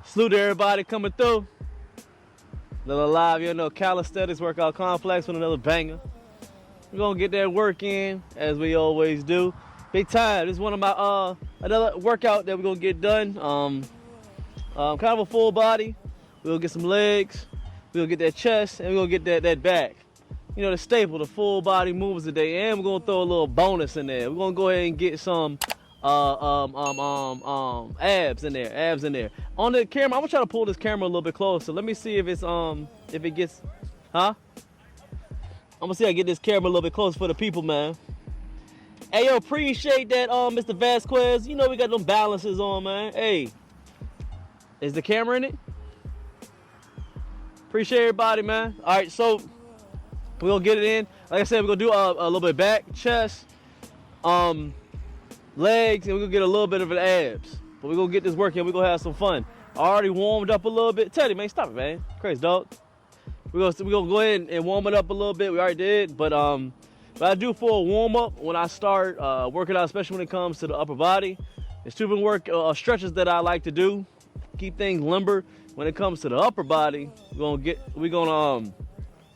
Salute to everybody coming through. Little live, you know, Calisthenics workout complex with another banger. We're gonna get that work in as we always do. Big time. This is one of my another workout that we're gonna get done. Kind of a full body. We'll get some legs. We'll get that chest, and we're gonna get that back. You know, the staple, the full body movements today, and we're gonna throw a little bonus in there. We're gonna go ahead and get some abs in there. On the camera, I'm gonna try to pull this camera a little bit closer. Let me see if it's if it gets, I'm gonna see if I get this camera a little bit closer for the people, man. Hey, yo, appreciate that, Mr. Vasquez. You know we got them balances on, man. Hey, is the camera in it? Appreciate everybody, man. All right, so we're gonna get it in. Like I said, we're gonna do a little bit back, chest, legs, and we're gonna get a little bit of an abs. But we're gonna get this work in. We're gonna have some fun. I already warmed up a little bit. Teddy, man, stop it, man. Crazy dog. We're gonna go ahead and warm it up a little bit. We already did, but what I do for a warm up when I start working out, especially when it comes to the upper body, there's two different stretches that I like to do. Keep things limber. When it comes to the upper body, we're gonna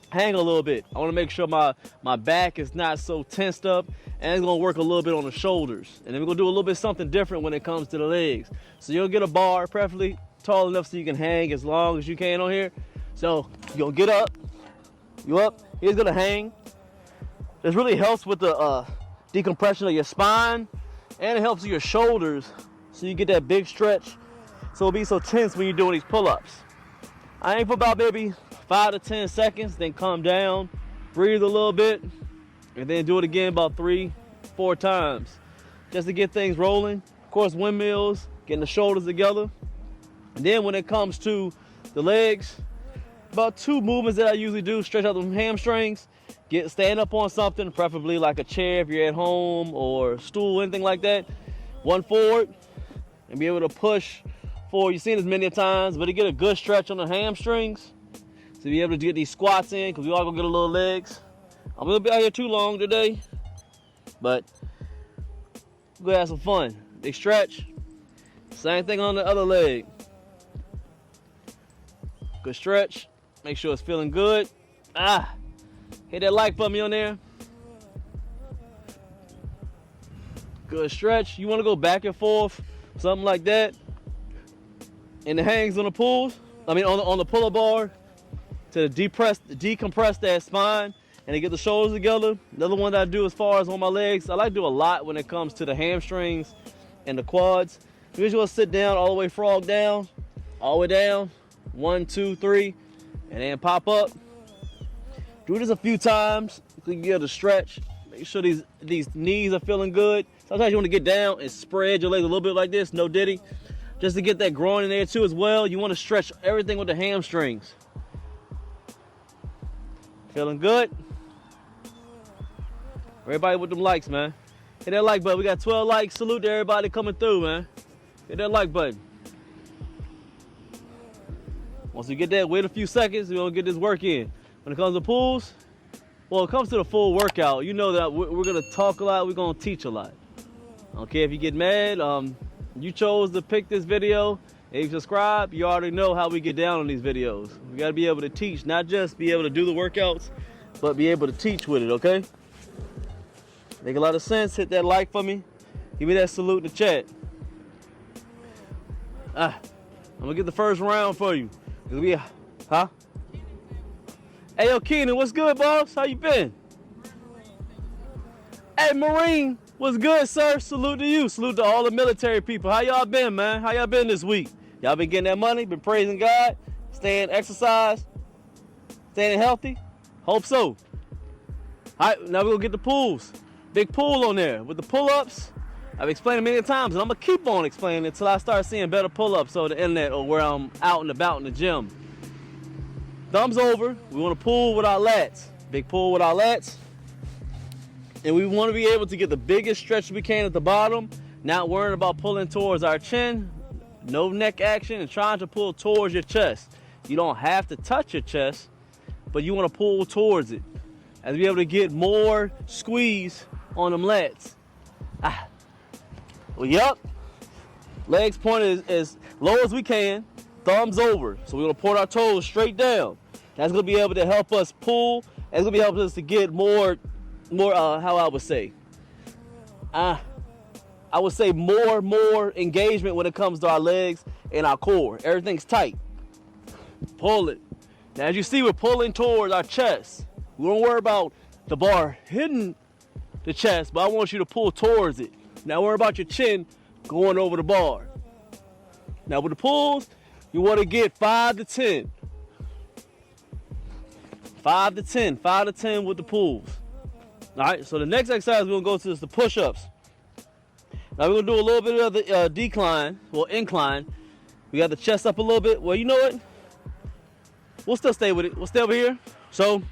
hang a little bit. I want to make sure my back is not so tensed up, and it's gonna work a little bit on the shoulders. And then we're gonna do a little bit something different when it comes to the legs. So you'll get a bar, preferably tall enough so you can hang as long as you can on here. So you're gonna get up, you up, he's gonna hang. This really helps with the decompression of your spine, and it helps with your shoulders so you get that big stretch. So it'll be so tense when you're doing these pull-ups. I aim for about maybe 5 to 10 seconds, then calm down, breathe a little bit, and then do it again about 3-4 times just to get things rolling. Of course, windmills, getting the shoulders together. And then when it comes to the legs, about 2 movements that I usually do: stretch out the hamstrings, stand up on something, preferably like a chair if you're at home, or a stool, anything like that. One forward, and be able to push forward. You've seen this many times, but to get a good stretch on the hamstrings, to be able to get these squats in, because we all gonna get a little legs. I'm gonna be out here too long today, but we're gonna have some fun. Big stretch. Same thing on the other leg. Good stretch. Make sure it's feeling good. Hit that like button on there. Good stretch. You want to go back and forth, something like that. And the hangs on the pulls. I mean on the pull-up bar to decompress that spine and to get the shoulders together. Another one that I do as far as on my legs, I like to do a lot when it comes to the hamstrings and the quads. You usually sit down all the way, frog down, all the way down. 1, 2, 3, and then pop up. Do this a few times. You can get a stretch. Make sure these knees are feeling good. Sometimes you want to get down and spread your legs a little bit like this, no diddy. Just to get that groin in there too as well. You want to stretch everything with the hamstrings. Feeling good? Everybody with them likes, man. Hit that like button. We got 12 likes. Salute to everybody coming through, man. Hit that like button. Once we get that, wait a few seconds, we're gonna get this work in. When it comes to pulls, well, it comes to the full workout, you know that we're gonna talk a lot, we're gonna teach a lot. Okay, if you get mad, you chose to pick this video, and you subscribe, you already know how we get down on these videos. We gotta be able to teach, not just be able to do the workouts, but be able to teach with it, okay? Make a lot of sense. Hit that like for me. Give me that salute in the chat. I'm gonna get the first round for you. Hey, yo, Keenan, what's good, boss? How you been? Hey, Marine, what's good, sir? Salute to you. Salute to all the military people. How y'all been, man? How y'all been this week? Y'all been getting that money? Been praising God? Staying exercise? Staying healthy? Hope so. All right, now we're gonna get the pulls. Big pull on there with the pull-ups. I've explained it many times, and I'm gonna keep on explaining it until I start seeing better pull-ups on the internet or where I'm out and about in the gym. Thumbs over. We want to pull with our lats. Big pull with our lats. And we want to be able to get the biggest stretch we can at the bottom, not worrying about pulling towards our chin, no neck action, and trying to pull towards your chest. You don't have to touch your chest, but you want to pull towards it. As be able to get more squeeze on them lats. Well, yup. Legs pointed as low as we can. thumbs over. So we're gonna point our toes straight down. That's gonna be able to help us pull. It's gonna be helping us to get more, how I would say, I would say more engagement when it comes to our legs and our core. Everything's tight. Pull it. Now, as you see, we're pulling towards our chest. We don't worry about the bar hitting the chest, but I want you to pull towards it. Now, worry about your chin going over the bar. Now, with the pulls, you want to get 5 to 10. 5 to 10. 5 to 10 with the pulls. All right, so the next exercise we're going to go to is the push-ups. Now, we're going to do a little bit of the decline, well, incline. We got the chest up a little bit. Well, you know what? We'll still stay with it. We'll stay over here. So,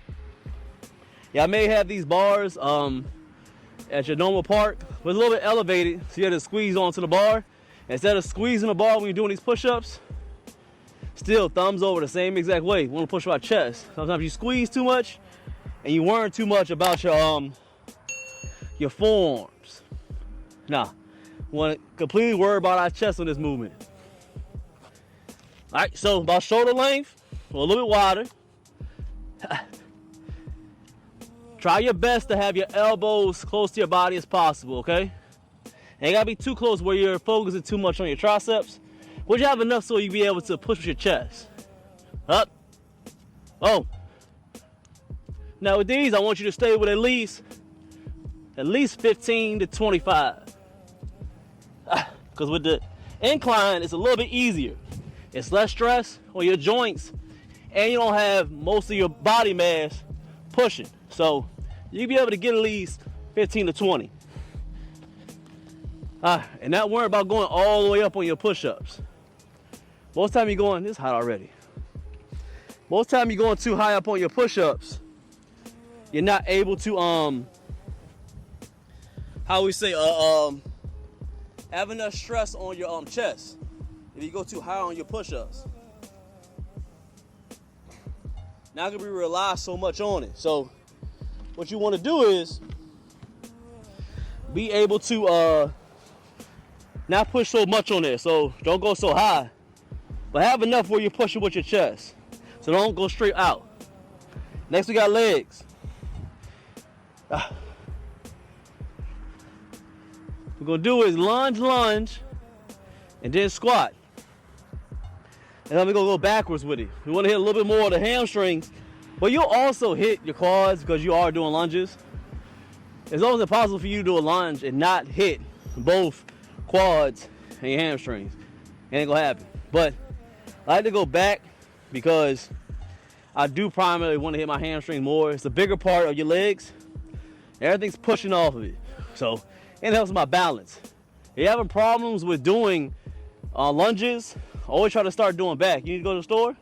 yeah, I may have these bars at your normal park, but it's a little bit elevated, so you have to squeeze onto the bar. Instead of squeezing the bar when you're doing these push-ups, still thumbs over the same exact way. You want to push our chest. Sometimes you squeeze too much, and you worry too much about your forearms. Nah, we want to completely worry about our chest on this movement. All right, so about shoulder length, a little bit wider. Try your best to have your elbows close to your body as possible, okay? Ain't gotta be too close where you're focusing too much on your triceps. But you have enough so you be able to push with your chest. Up. Oh. Now with these, I want you to stay with at least 15 to 25. Because with the incline, it's a little bit easier. It's less stress on your joints, and you don't have most of your body mass pushing. So you'll be able to get at least 15 to 20. And not worry about going all the way up on your push-ups. Most time you're going, this is hot already. Most time you're going too high up on your push-ups, you're not able to, have enough stress on your chest if you go too high on your push-ups. Not gonna be rely so much on it. So what you want to do is be able to not push so much on there. So don't go so high, but have enough where you're pushing with your chest. So don't go straight out. Next we got legs. What we're gonna do is lunge, and then squat. And then we're gonna go backwards with it. We wanna hit a little bit more of the hamstrings, but you'll also hit your quads because you are doing lunges. It's almost impossible for you to do a lunge and not hit both quads and your hamstrings. It ain't gonna happen. But I like to go back because I do primarily want to hit my hamstring more. It's the bigger part of your legs. Everything's pushing off of it. So it helps my balance. If you're having problems with doing lunges, always try to start doing back. You need to go to the store?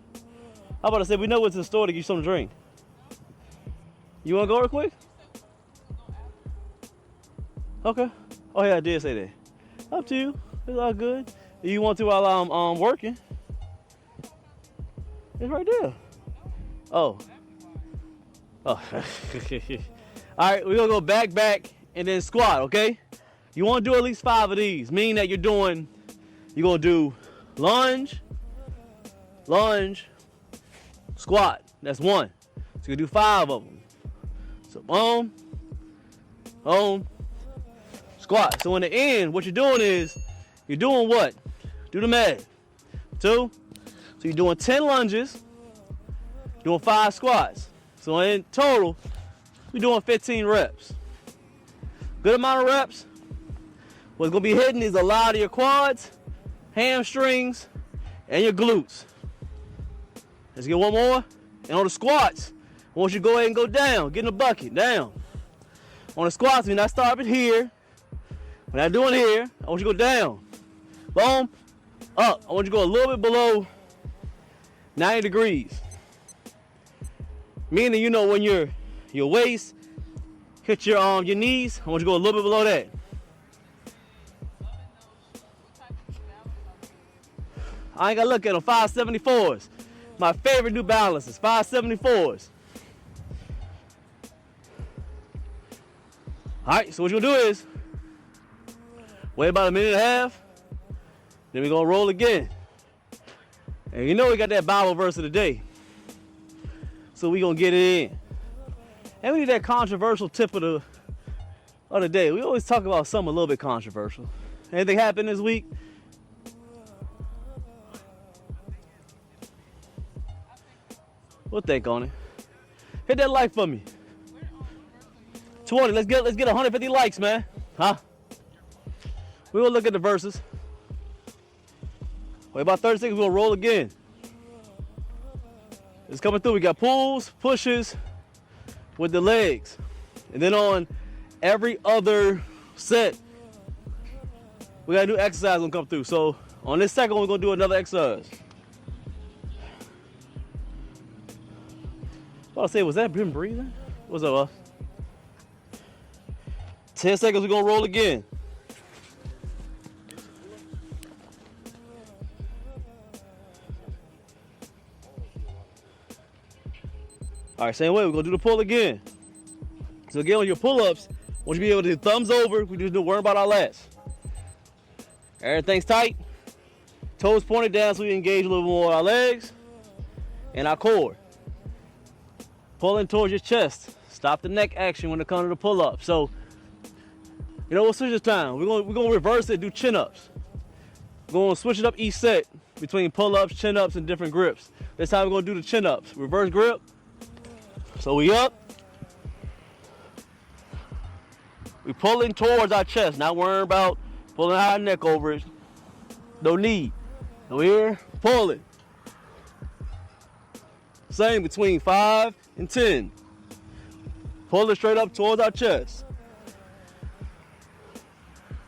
How about I say we know what's in the store to get you something to drink? You want to go real quick? Okay. Oh yeah, I did say that. Up to you. It's all good. If you want to while I'm working. It's right there. Oh. Oh. All right, we're gonna go back, and then squat, okay? You want to do at least 5 of these, meaning that you're gonna do lunge, squat. That's 1. So you do 5 of them. So boom, squat. So in the end, what you're doing is you're doing what? Do the math. 2. So you're doing 10 lunges, doing 5 squats. So in total, we're doing 15 reps. Good amount of reps. What's gonna be hitting is a lot of your quads, hamstrings, and your glutes. Let's get one more. And on the squats, I want you to go ahead and go down. Get in the bucket, down. On the squats, we're not starting here. We're not doing here. I want you to go down. Boom, up. I want you to go a little bit below 90 degrees. Meaning, you know, when your waist hit your knees, I want you to go a little bit below that. I ain't gotta look at them. 574s. My favorite New Balances. 574s. All right, so what you're gonna do is wait about a minute and a half. Then we're gonna roll again. And you know we got that Bible verse of the day. So we gonna get it in. And we need that controversial tip of the day. We always talk about something a little bit controversial. Anything happened this week? We'll think on it. Hit that like for me. 20. Let's get 150 likes, man. Huh? We gonna look at the verses. Wait about 30 seconds. We're gonna roll again. It's coming through. We got pulls, pushes with the legs, and then on every other set, we got a new exercise gonna come through. So on this second one, we're gonna do another exercise. I was say, was that him breathing? What's up, us? 10 seconds, we're gonna roll again. All right, same way, we're gonna do the pull again. So again, on your pull-ups, I want you to be able to do thumbs over. We just don't worry about our lats. Everything's tight. Toes pointed down so we engage a little more our legs and our core. Pulling towards your chest. Stop the neck action when it comes to the pull-up. So, you know, we'll switch this time. We're gonna reverse it, do chin-ups. We're gonna switch it up each set between pull-ups, chin-ups, and different grips. This time we're gonna do the chin-ups. Reverse grip. So we up. We pulling towards our chest, not worrying about pulling our neck over it. No need. So here, pulling. Same between 5 and 10. Pull it straight up towards our chest.